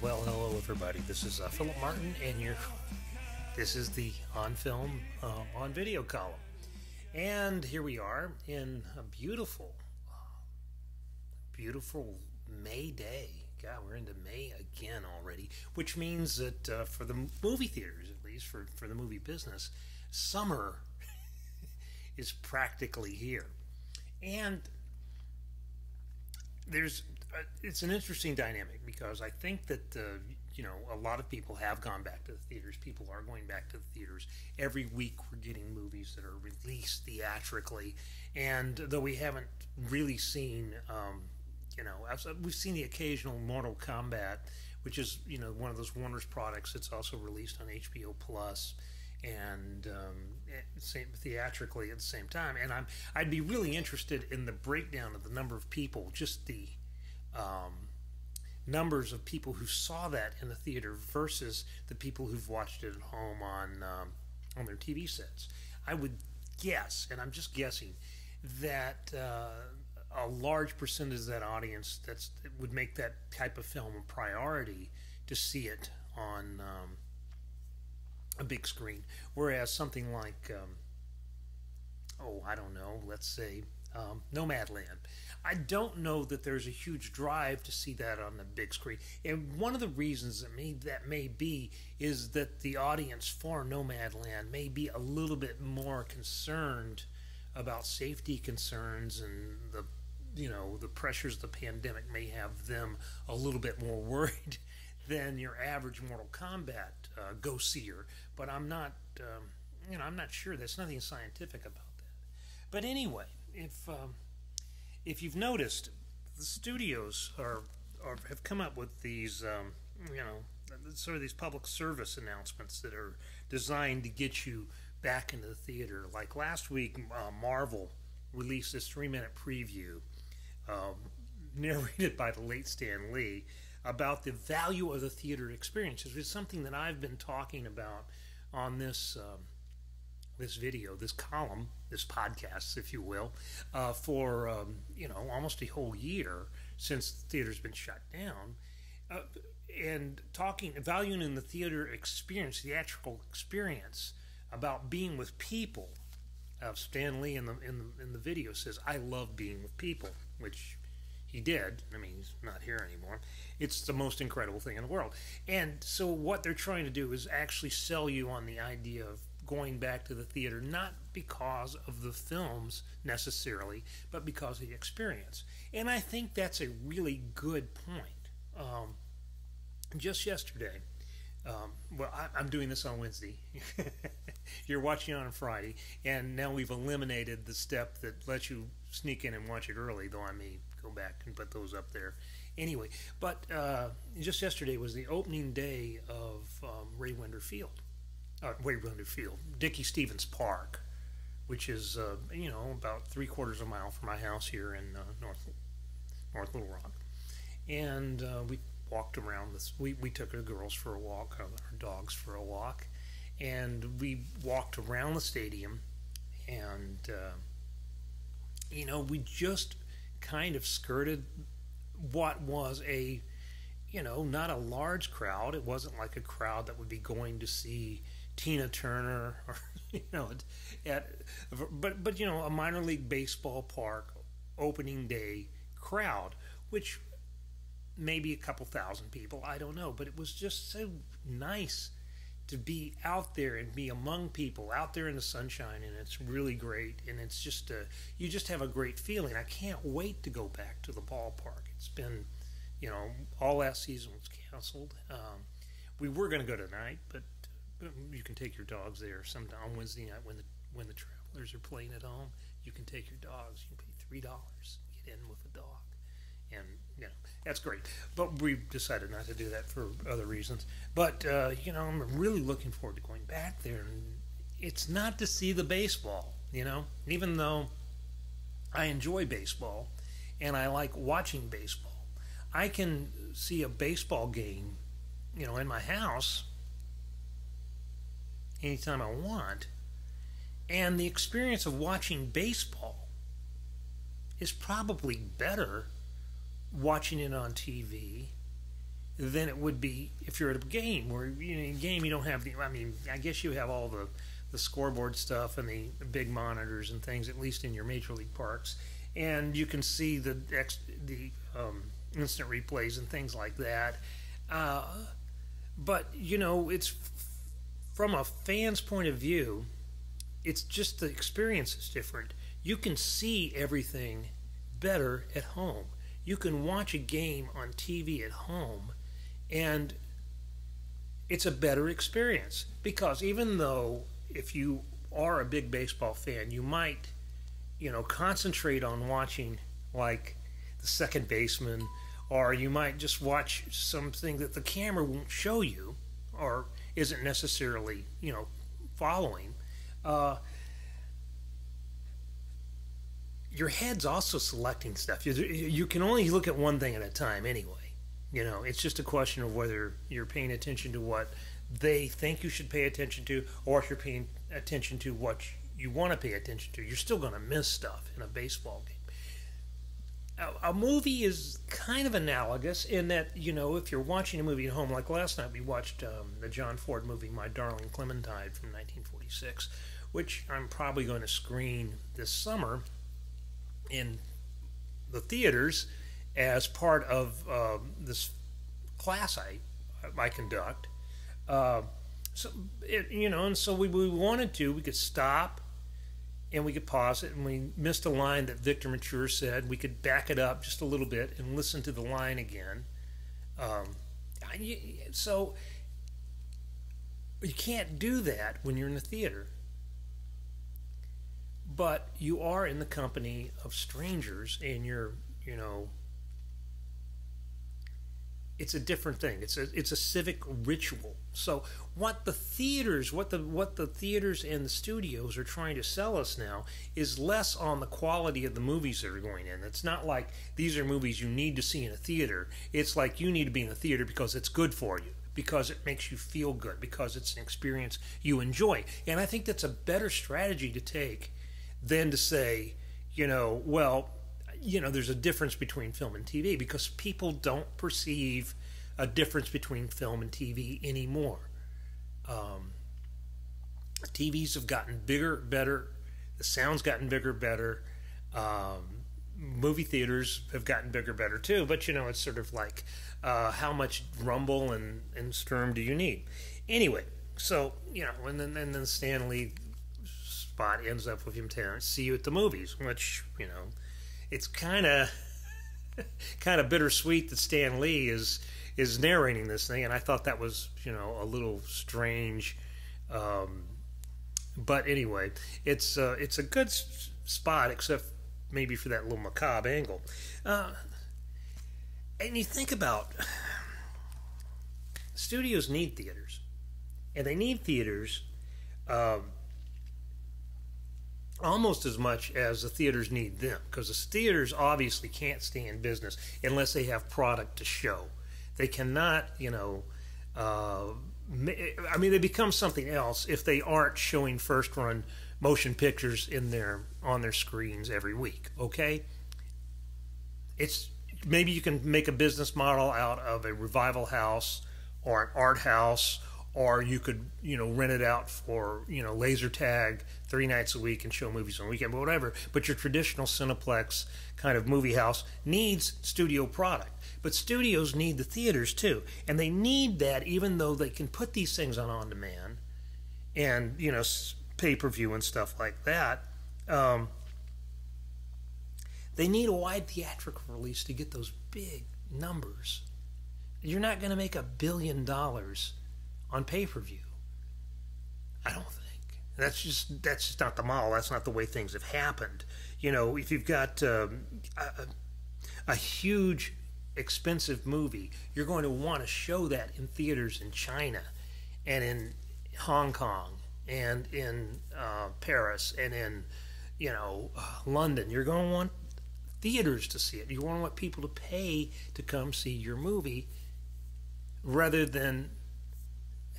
Well, hello everybody. This is Philip Martin, and this is the OnFilm on video column. And here we are in a beautiful May day. God, we're into May again already, which means that for the movie theaters, at least for the movie business, summer is practically here. And it's an interesting dynamic because I think that a lot of people have gone back to the theaters. People are going back to the theaters. Every week we're getting movies that are released theatrically, and though we haven't really seen, we've seen the occasional Mortal Kombat, which is one of those Warner's products that's also released on HBO Plus. And theatrically at the same time, and I'd be really interested in the breakdown of the number of people, just the numbers of people who saw that in the theater versus the people who've watched it at home on their TV sets. I would guess, and I'm just guessing, that a large percentage of that audience that would make that type of film a priority to see it on a big screen, whereas something like let's say Nomadland, I don't know that there's a huge drive to see that on the big screen. And one of the reasons that may be is that the audience for Nomadland may be a little bit more concerned about safety concerns, and the pressures of the pandemic may have them a little bit more worried than your average Mortal Kombat go-seer. But I'm not sure. There's nothing scientific about that. But anyway, if you've noticed, the studios have come up with these, sort of these public service announcements that are designed to get you back into the theater. Like last week, Marvel released this 3-minute preview, narrated by the late Stan Lee, about the value of the theater experience. It's something that I've been talking about on this video, this column, this podcast, if you will, for almost a whole year since the theater's been shut down, and valuing the theater experience, theatrical experience, about being with people. Stan Lee in the video says, "I love being with people," which he did. I mean, he's not here anymore. It's the most incredible thing in the world. And so what they're trying to do is actually sell you on the idea of going back to the theater, not because of the films necessarily, but because of the experience. And I think that's a really good point. Just yesterday, I'm doing this on Wednesday. You're watching on Friday, and now we've eliminated the step that lets you sneak in and watch it early, though I may go back and put those up there. Anyway, but just yesterday was the opening day of Dickey Stevens Park, which is about 3/4 of a mile from my house here in North Little Rock. And we walked around this. We took our girls for a walk, our dogs for a walk, and we walked around the stadium, and we just kind of skirted what was not a large crowd. It wasn't like a crowd that would be going to see Tina Turner or but a minor league baseball park opening day crowd, which maybe a couple thousand people, I don't know, but it was just so nice to be out there and be among people out there in the sunshine, and it's really great, and it's just you just have a great feeling. I can't wait to go back to the ballpark. It's been, all last season was canceled. We were going to go tonight, but you can take your dogs there sometime on Wednesday night when the Travelers are playing at home. You can take your dogs. You can pay $3, get in with a dog. And that's great, but we decided not to do that for other reasons. But I'm really looking forward to going back there. And it's not to see the baseball, even though I enjoy baseball and I like watching baseball. I can see a baseball game, in my house anytime I want, and the experience of watching baseball is probably better watching it on TV than it would be if you're at a game where, in a game you don't have the, I mean, I guess you have all the scoreboard stuff and the big monitors and things, at least in your major league parks, and you can see the instant replays and things like that. But it's from a fan's point of view, it's just the experience is different. You can see everything better at home. You can watch a game on TV at home, and it's a better experience, because even though if you are a big baseball fan, you might, concentrate on watching like the second baseman, or you might just watch something that the camera won't show you or isn't necessarily, following. Your head's also selecting stuff. You can only look at one thing at a time anyway. It's just a question of whether you're paying attention to what they think you should pay attention to, or if you're paying attention to what you want to pay attention to. You're still going to miss stuff in a baseball game. A movie is kind of analogous in that, if you're watching a movie at home, like last night we watched the John Ford movie, My Darling Clementine from 1946, which I'm probably going to screen this summer in the theaters as part of this class I conduct. And so we wanted to, we could stop and we could pause it, and we missed a line that Victor Mature said, we could back it up just a little bit and listen to the line again. So you can't do that when you're in the theater. But you are in the company of strangers, and you're, it's a different thing. It's a civic ritual. So what the theaters and the studios are trying to sell us now is less on the quality of the movies that are going in. It's not like these are movies you need to see in a theater. It's like you need to be in a theater because it's good for you, because it makes you feel good, because it's an experience you enjoy. And I think that's a better strategy to take than to say, there's a difference between film and TV, because people don't perceive a difference between film and TV anymore. TVs have gotten bigger, better. The sound's gotten bigger, better. Movie theaters have gotten bigger, better too. But it's sort of like how much rumble and sturm do you need? Anyway, so and then Stan Lee spot ends up with him telling, "See you at the movies," which it's kind of bittersweet that Stan Lee is narrating this thing, and I thought that was a little strange. But anyway, it's a good spot, except maybe for that little macabre angle. And you think about, studios need theaters, and they need theaters almost as much as the theaters need them, because the theaters obviously can't stay in business unless they have product to show. They cannot, they become something else if they aren't showing first-run motion pictures on their screens every week. Okay, it's maybe you can make a business model out of a revival house or an art house, or you could, rent it out for, laser tag 3 nights a week and show movies on the weekend, but whatever. But your traditional Cineplex kind of movie house needs studio product. But studios need the theaters too. And they need that, even though they can put these things on demand and, pay-per-view and stuff like that. They need a wide theatrical release to get those big numbers. You're not going to make $1 billion on pay-per-view. I don't think. That's just not the model. That's not the way things have happened. If you've got a huge, expensive movie, you're going to want to show that in theaters in China and in Hong Kong and in Paris and in London. You're going to want theaters to see it. You want to want people to pay to come see your movie, rather than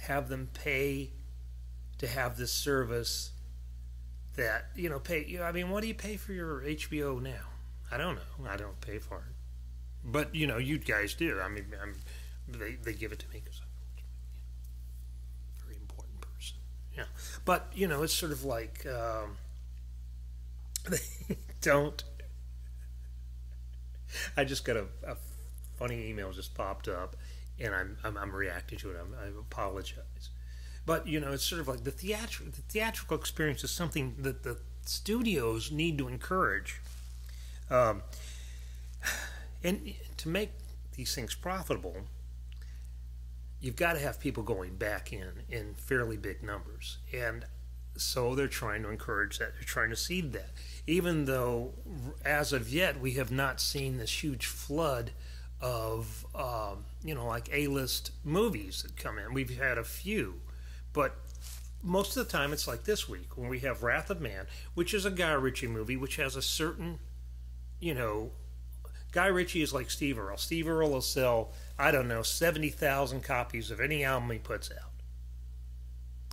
have them pay to have this service that, pay. What do you pay for your HBO now? I don't know. I don't pay for it. But, you guys do. They give it to me because I'm a very important person. Yeah, but it's sort of like they don't. I just got a funny email just popped up, and I'm reacting to it. I apologize, but it's sort of like the theatrical experience is something that the studios need to encourage, and to make these things profitable, you've got to have people going back in fairly big numbers, and so they're trying to encourage that. They're trying to seed that, even though as of yet we have not seen this huge flood of like A-list movies that come in. We've had a few, but most of the time it's like this week when we have Wrath of Man, which is a Guy Ritchie movie, which has a certain, Guy Ritchie is like Steve Earle. Steve Earle will sell, 70,000 copies of any album he puts out.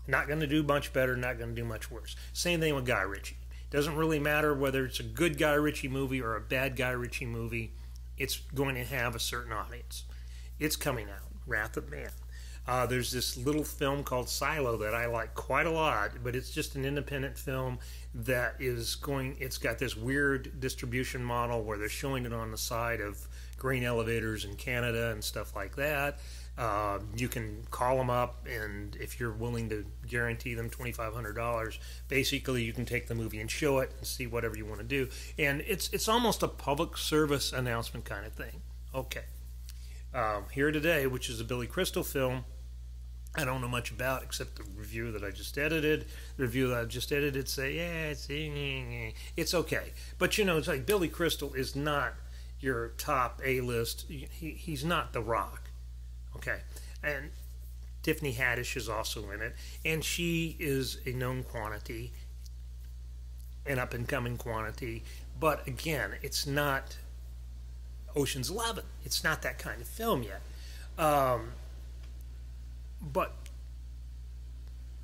Not going to do much better, not going to do much worse. Same thing with Guy Ritchie. Doesn't really matter whether it's a good Guy Ritchie movie or a bad Guy Ritchie movie. It's going to have a certain audience. It's coming out, Wrath of Man. There's this little film called Silo that I like quite a lot, but it's just an independent film that it's got this weird distribution model where they're showing it on the side of grain elevators in Canada and stuff like that. You can call them up, and if you're willing to guarantee them $2,500, basically you can take the movie and show it and see whatever you want to do. And it's almost a public service announcement kind of thing. Okay. Here Today, which is a Billy Crystal film, I don't know much about except the review that I just edited. The review that I just edited say, it's okay. But it's like Billy Crystal is not your top A-list. He's not The Rock. Okay, and Tiffany Haddish is also in it, and she is a known quantity, an up-and-coming quantity, but again, it's not Ocean's 11. It's not that kind of film yet. But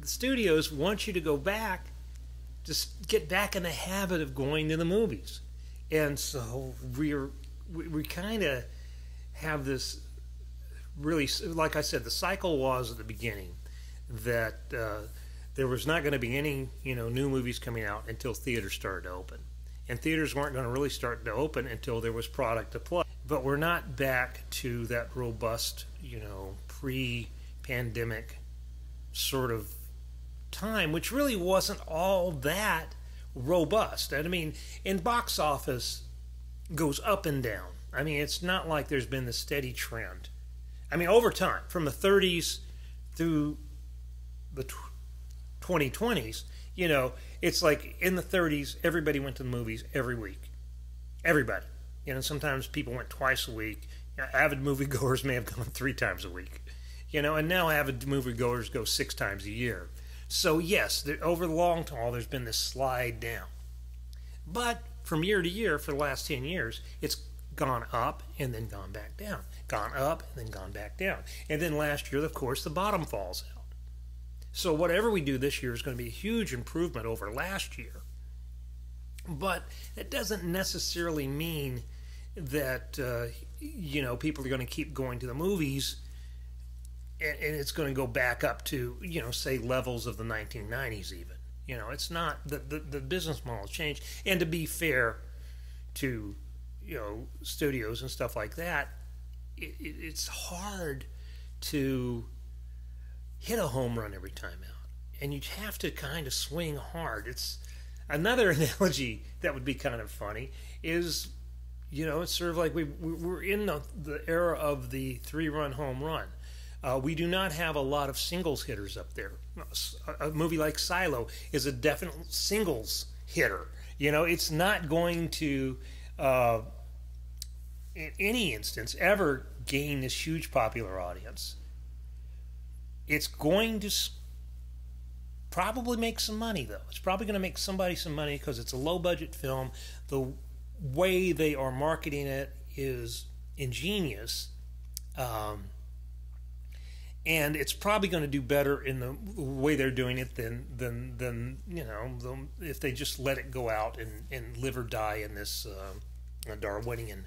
the studios want you to go back, just get back in the habit of going to the movies. And so we kind of have this really, like I said, the cycle was at the beginning that there was not going to be any new movies coming out until theaters started to open, and theaters weren't going to really start to open until there was product to play. But we're not back to that robust pre-pandemic sort of time, which really wasn't all that robust. I mean, and box office goes up and down. I mean, it's not like there's been this steady trend. I mean, over time, from the 30s through the 2020s, it's like in the 30s, everybody went to the movies every week. Everybody. Sometimes people went twice a week. Avid moviegoers may have gone 3 times a week. And now avid moviegoers go 6 times a year. So, yes, over the long haul, there's been this slide down. But from year to year, for the last 10 years, it's gone up and then gone back down. Gone up and then gone back down. And then last year, of course, the bottom falls out. So whatever we do this year is going to be a huge improvement over last year. But it doesn't necessarily mean that, people are going to keep going to the movies and it's going to go back up to, say, levels of the 1990s even. It's not, the business model has changed. And to be fair to, studios and stuff like that, it's hard to hit a home run every time out. And you have to kind of swing hard. It's another analogy that would be kind of funny is, it's sort of like we're in the era of the 3-run home run. We do not have a lot of singles hitters up there. A movie like Silo is a definite singles hitter. It's not going to, in any instance, ever gain this huge popular audience. It's going to probably make some money, though. It's probably going to make somebody some money because it's a low-budget film. The way they are marketing it is ingenious. And it's probably going to do better in the way they're doing it than if they just let it go out and live or die in this Darwinian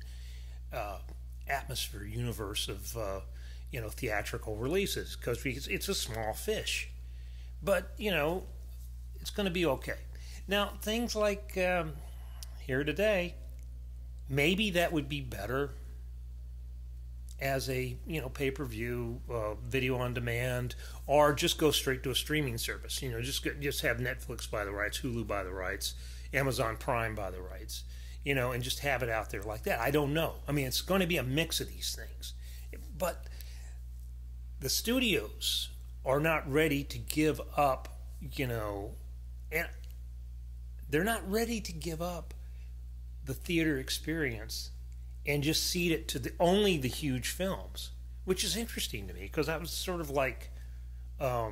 atmosphere, universe of theatrical releases because it's a small fish. But, it's going to be okay. Now, things like Here Today, maybe that would be better as a pay-per-view, video on demand, or just go straight to a streaming service. Just have Netflix buy the rights, Hulu buy the rights, Amazon Prime buy the rights, and just have it out there like that. I don't know. I mean, it's going to be a mix of these things, but the studios are not ready to give up, and they're not ready to give up the theater experience and just cede it to only the huge films, which is interesting to me because that was sort of like the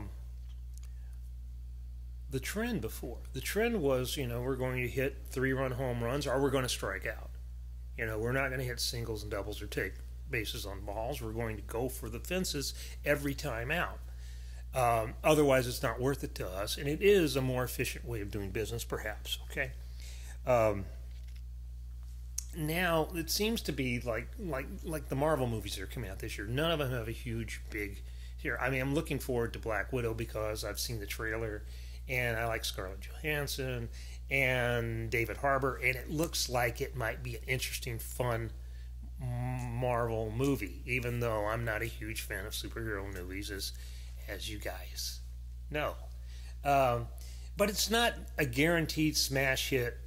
trend before. The trend was, we're going to hit 3-run home runs or we're going to strike out. We're not going to hit singles and doubles or take bases on balls. We're going to go for the fences every time out. Otherwise, it's not worth it to us, and it is a more efficient way of doing business, perhaps. Okay. Now it seems to be like the Marvel movies that are coming out this year. None of them have a huge, big here. I mean, I'm looking forward to Black Widow because I've seen the trailer, and I like Scarlett Johansson and David Harbour, and it looks like it might be an interesting, fun Marvel movie. Even though I'm not a huge fan of superhero movies, as you guys know, but it's not a guaranteed smash hit.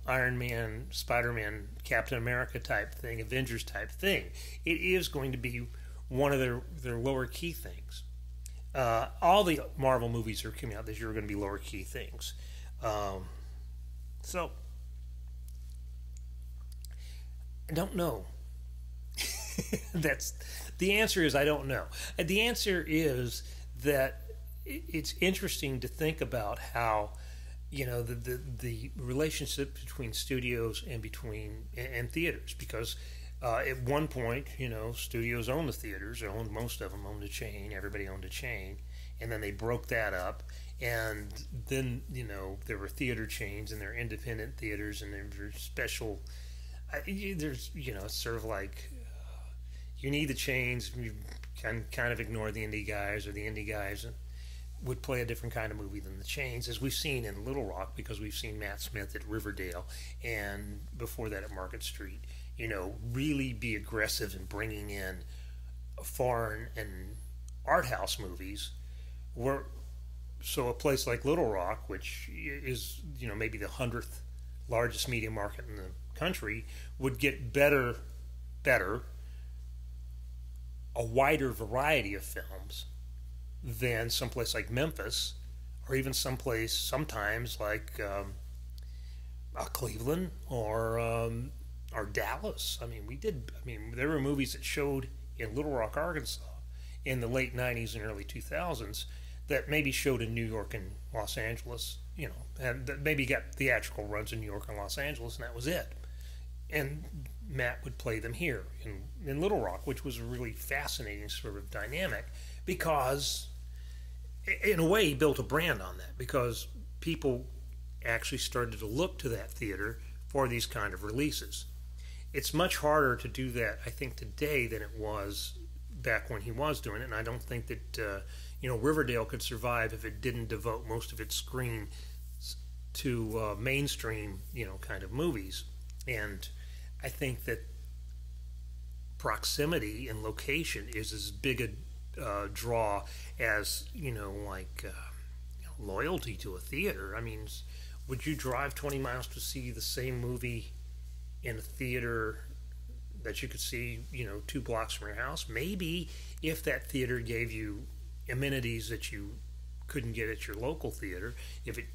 Iron Man, Spider-Man, Captain America type thing, Avengers type thing. It is going to be one of their lower key things. All the Marvel movies that are coming out this year are going to be lower key things. So, I don't know. The answer is I don't know. The answer is that it's interesting to think about how the relationship between studios and theaters, because at one point, studios owned the theaters, most of them owned a chain, everybody owned a chain, and then they broke that up, and then there were theater chains and there were independent theaters and there were special. There's it's sort of like you need the chains, you can kind of ignore the indie guys, or the indie guys would play a different kind of movie than the chains, as we've seen in Little Rock, because we've seen Matt Smith at Riverdale, and before that at Market Street, really be aggressive in bringing in foreign and art house movies. So a place like Little Rock, which is, maybe the 100th largest media market in the country, would get better, a wider variety of films than someplace like Memphis, or even someplace sometimes like Cleveland or Dallas. There were movies that showed in Little Rock, Arkansas, in the late '90s and early 2000s that maybe showed in New York and Los Angeles, and that maybe got theatrical runs in New York and Los Angeles, and that was it. And Matt would play them here in Little Rock, which was a really fascinating sort of dynamic, because in a way he built a brand on that, because people actually started to look to that theater for these kind of releases. It's much harder to do that, I think, today than it was back when he was doing it, and I don't think that Riverdale could survive if it didn't devote most of its screen to mainstream kind of movies. And I think that proximity and location is as big a draw as loyalty to a theater. I mean, would you drive 20 miles to see the same movie in a theater that you could see 2 blocks from your house? Maybe, if that theater gave you amenities that you couldn't get at your local theater. If it,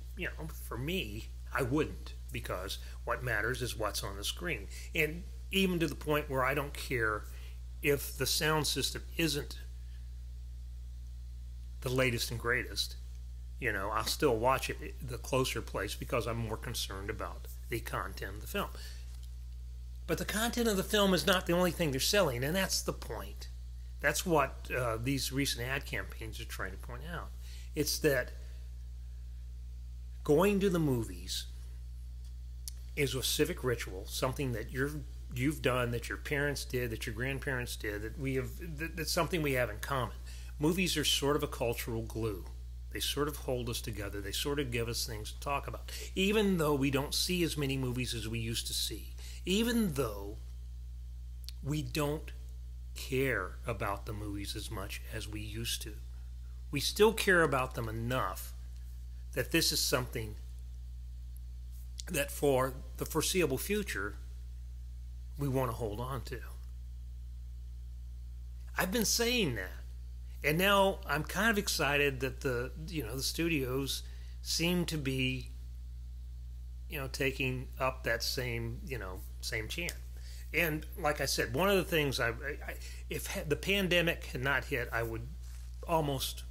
for me, I wouldn't, because what matters is what's on the screen. And even to the point where I don't care if the sound system isn't the latest and greatest, I'll still watch it at the closer place, because I'm more concerned about the content of the film. But the content of the film is not the only thing they're selling, and that's the point. That's what these recent ad campaigns are trying to point out. It's that going to the movies is a civic ritual, something that you're you've done, that your parents did, that your grandparents did, that's something we have in common. Movies are sort of a cultural glue. They sort of hold us together. They sort of give us things to talk about. Even though we don't see as many movies as we used to see, even though we don't care about the movies as much as we used to, we still care about them enough that this is something that for the foreseeable future we want to hold on to. I've been saying that. And now I'm kind of excited that the studios seem to be, taking up that same chant. And like I said, one of the things if the pandemic had not hit, I would almost,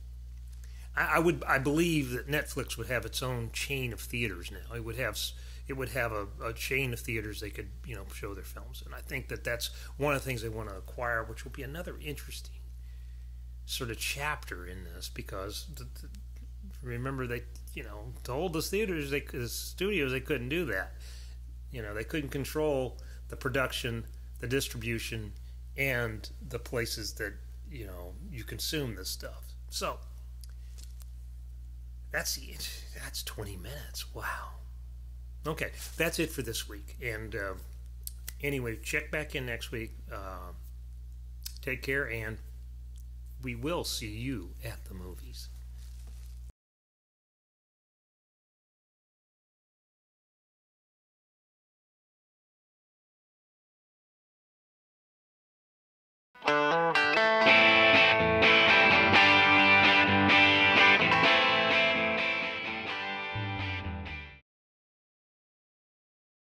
I believe that Netflix would have its own chain of theaters now. It would have a chain of theaters they could, show their films. And I think that that's one of the things they want to acquire, which will be another interesting sort of chapter in this, because remember they told the studios they couldn't do that. They couldn't control the production, the distribution, and the places that you consume this stuff. So that's 20 minutes. Wow. Okay, that's it for this week. And anyway, check back in next week. Take care, and we will see you at the movies.